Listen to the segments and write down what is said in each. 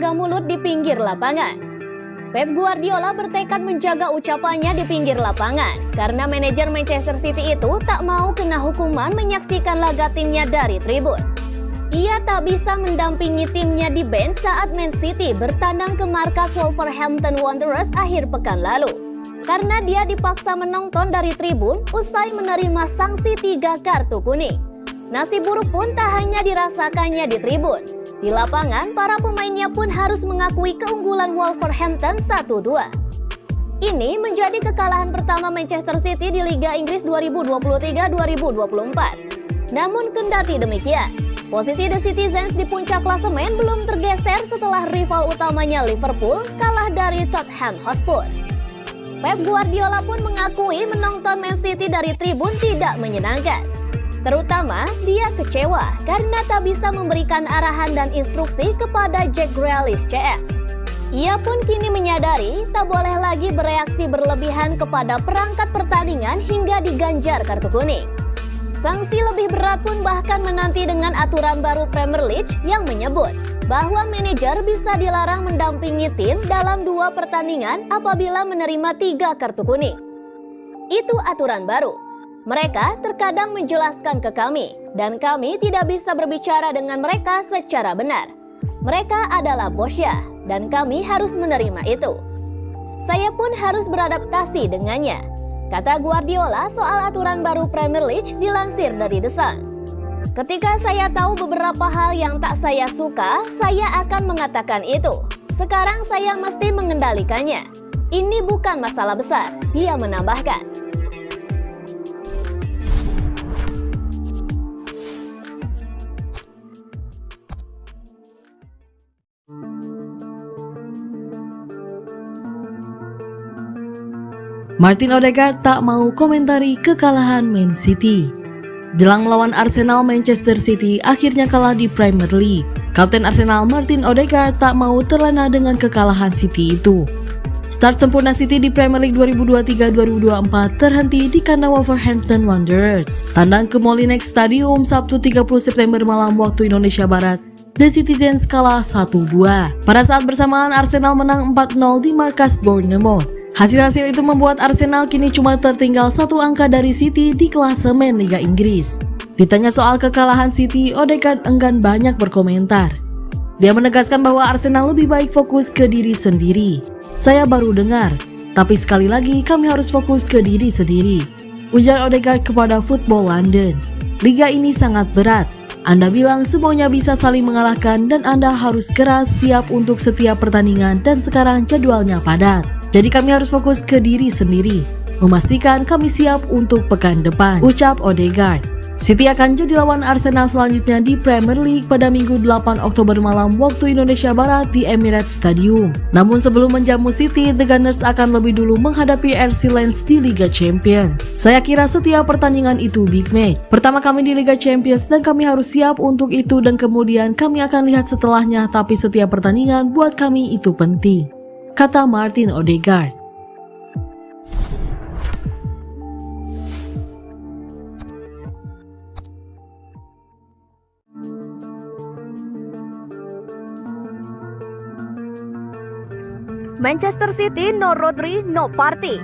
menjaga mulut di pinggir lapangan. Pep Guardiola bertekad menjaga ucapannya di pinggir lapangan karena manajer Manchester City itu tak mau kena hukuman menyaksikan laga timnya dari tribun. Ia tak bisa mendampingi timnya di bench saat Man City bertandang ke markas Wolverhampton Wanderers akhir pekan lalu. Karena dia dipaksa menonton dari tribun usai menerima sanksi 3 kartu kuning. Nasib buruk pun tak hanya dirasakannya di tribun. Di lapangan, para pemainnya pun harus mengakui keunggulan Wolverhampton 1-2. Ini menjadi kekalahan pertama Manchester City di Liga Inggris 2023-2024. Namun kendati demikian, posisi The Citizens di puncak klasemen belum tergeser setelah rival utamanya Liverpool kalah dari Tottenham Hotspur. Pep Guardiola pun mengakui menonton Man City dari tribun tidak menyenangkan. Terutama, dia kecewa karena tak bisa memberikan arahan dan instruksi kepada Jack Grealish CS. Ia pun kini menyadari tak boleh lagi bereaksi berlebihan kepada perangkat pertandingan hingga diganjar kartu kuning. Sanksi lebih berat pun bahkan menanti dengan aturan baru Premier League yang menyebut bahwa manajer bisa dilarang mendampingi tim dalam 2 pertandingan apabila menerima 3 kartu kuning. Itu aturan baru. Mereka terkadang menjelaskan ke kami, dan kami tidak bisa berbicara dengan mereka secara benar. Mereka adalah bosnya, dan kami harus menerima itu. Saya pun harus beradaptasi dengannya, kata Guardiola soal aturan baru Premier League dilansir dari The Sun. Ketika saya tahu beberapa hal yang tak saya suka, saya akan mengatakan itu. Sekarang saya mesti mengendalikannya. Ini bukan masalah besar, dia menambahkan. Martin Odegaard tak mau komentari kekalahan Man City. Jelang melawan Arsenal, Manchester City akhirnya kalah di Premier League. Kapten Arsenal Martin Odegaard tak mau terlena dengan kekalahan City itu. Start sempurna City di Premier League 2023-2024 terhenti di kandang Wolverhampton Wanderers. Tandang ke Molineux Stadium Sabtu 30 September malam waktu Indonesia Barat, The Citizens kalah 1-2. Pada saat bersamaan Arsenal menang 4-0 di markas Bournemouth. Hasil-hasil itu membuat Arsenal kini cuma tertinggal 1 angka dari City di klasemen Liga Inggris. Ditanya soal kekalahan City, Odegaard enggan banyak berkomentar. Dia menegaskan bahwa Arsenal lebih baik fokus ke diri sendiri. Saya baru dengar, tapi sekali lagi kami harus fokus ke diri sendiri, ujar Odegaard kepada Football London. Liga ini sangat berat. Anda bilang semuanya bisa saling mengalahkan dan Anda harus keras siap untuk setiap pertandingan dan sekarang jadwalnya padat. Jadi kami harus fokus ke diri sendiri, memastikan kami siap untuk pekan depan, ucap Odegaard. City akan jadi lawan Arsenal selanjutnya di Premier League pada Minggu 8 Oktober malam waktu Indonesia Barat di Emirates Stadium. Namun sebelum menjamu City, The Gunners akan lebih dulu menghadapi RC Lens di Liga Champions. Saya kira setiap pertandingan itu big match. Pertama kami di Liga Champions dan kami harus siap untuk itu dan kemudian kami akan lihat setelahnya, tapi setiap pertandingan buat kami itu penting, kata Martin Odegaard. Manchester City no Rodri, no party.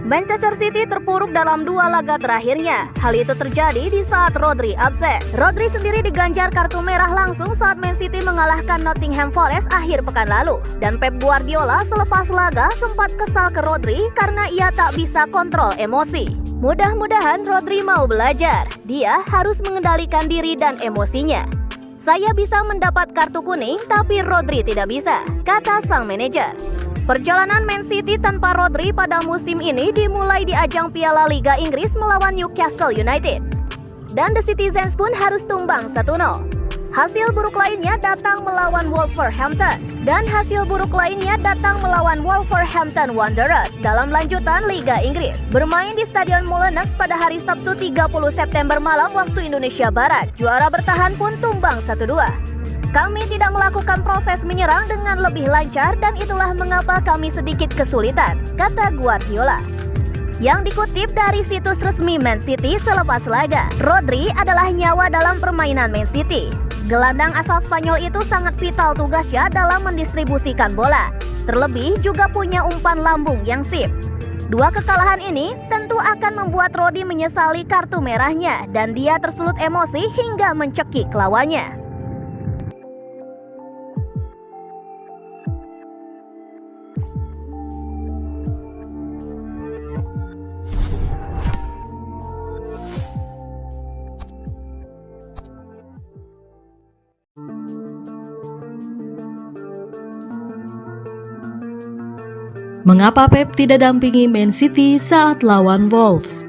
Manchester City terpuruk dalam 2 laga terakhirnya. Hal itu terjadi di saat Rodri absen. Rodri sendiri diganjar kartu merah langsung saat Man City mengalahkan Nottingham Forest akhir pekan lalu. Dan Pep Guardiola selepas laga sempat kesal ke Rodri karena ia tak bisa kontrol emosi. Mudah-mudahan Rodri mau belajar. Dia harus mengendalikan diri dan emosinya. Saya bisa mendapat kartu kuning, tapi Rodri tidak bisa, kata sang manajer. Perjalanan Man City tanpa Rodri pada musim ini dimulai di ajang Piala Liga Inggris melawan Newcastle United. Dan The Citizens pun harus tumbang 1-0. Hasil buruk lainnya datang melawan Wolverhampton. Dan hasil buruk lainnya datang melawan Wolverhampton Wanderers dalam lanjutan Liga Inggris. Bermain di Stadion Molineux pada hari Sabtu 30 September malam waktu Indonesia Barat. Juara bertahan pun tumbang 1-2. Kami tidak melakukan proses menyerang dengan lebih lancar dan itulah mengapa kami sedikit kesulitan, kata Guardiola. Yang dikutip dari situs resmi Man City selepas laga, Rodri adalah nyawa dalam permainan Man City. Gelandang asal Spanyol itu sangat vital tugasnya dalam mendistribusikan bola. Terlebih juga punya umpan lambung yang sip. Dua kekalahan ini tentu akan membuat Rodri menyesali kartu merahnya dan dia tersulut emosi hingga mencekik lawannya. Mengapa Pep tidak dampingi Man City saat lawan Wolves?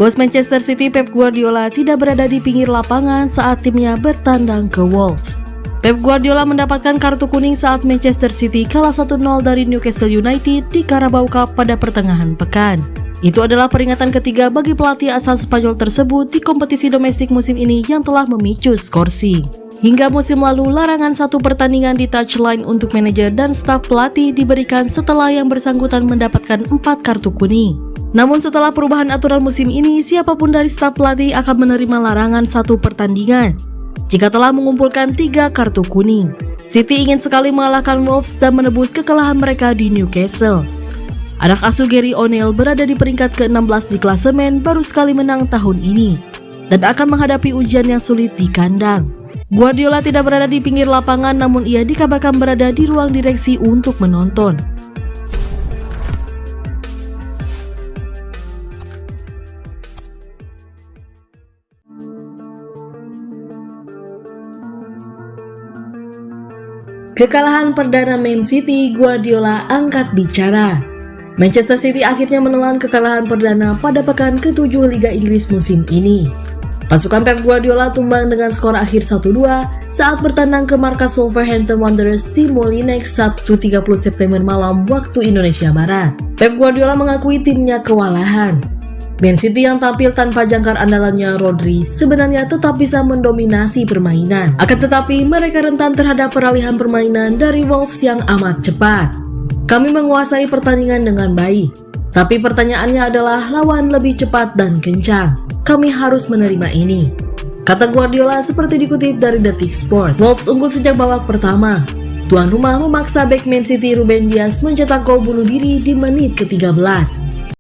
Bos Manchester City Pep Guardiola tidak berada di pinggir lapangan saat timnya bertandang ke Wolves. Pep Guardiola mendapatkan kartu kuning saat Manchester City kalah 1-0 dari Newcastle United di Carabao Cup pada pertengahan pekan. Itu adalah peringatan ketiga bagi pelatih asal Spanyol tersebut di kompetisi domestik musim ini yang telah memicu skorsing. Hingga musim lalu, larangan satu pertandingan di touchline untuk manajer dan staf pelatih diberikan setelah yang bersangkutan mendapatkan 4 kartu kuning. Namun setelah perubahan aturan musim ini, siapapun dari staf pelatih akan menerima larangan satu pertandingan jika telah mengumpulkan 3 kartu kuning. City ingin sekali mengalahkan Wolves dan menebus kekalahan mereka di Newcastle. Anak asuh Gary O'Neil berada di peringkat ke-16 di klasemen, baru sekali menang tahun ini dan akan menghadapi ujian yang sulit di kandang. Guardiola tidak berada di pinggir lapangan, namun ia dikabarkan berada di ruang direksi untuk menonton. Kekalahan perdana Man City, Guardiola angkat bicara. Manchester City akhirnya menelan kekalahan perdana pada pekan ke-7 Liga Inggris musim ini. Pasukan Pep Guardiola tumbang dengan skor akhir 1-2 saat bertandang ke markas Wolverhampton Wanderers di Molineux Sabtu 30 September malam waktu Indonesia Barat. Pep Guardiola mengakui timnya kewalahan. Man City yang tampil tanpa jangkar andalannya Rodri sebenarnya tetap bisa mendominasi permainan. Akan tetapi mereka rentan terhadap peralihan permainan dari Wolves yang amat cepat. Kami menguasai pertandingan dengan baik, tapi pertanyaannya adalah lawan lebih cepat dan kencang. Kami harus menerima ini, kata Guardiola seperti dikutip dari Detik Sport. Wolves unggul sejak babak pertama. Tuan rumah memaksa bek Man City Ruben Dias mencetak gol bunuh diri di menit ke-13.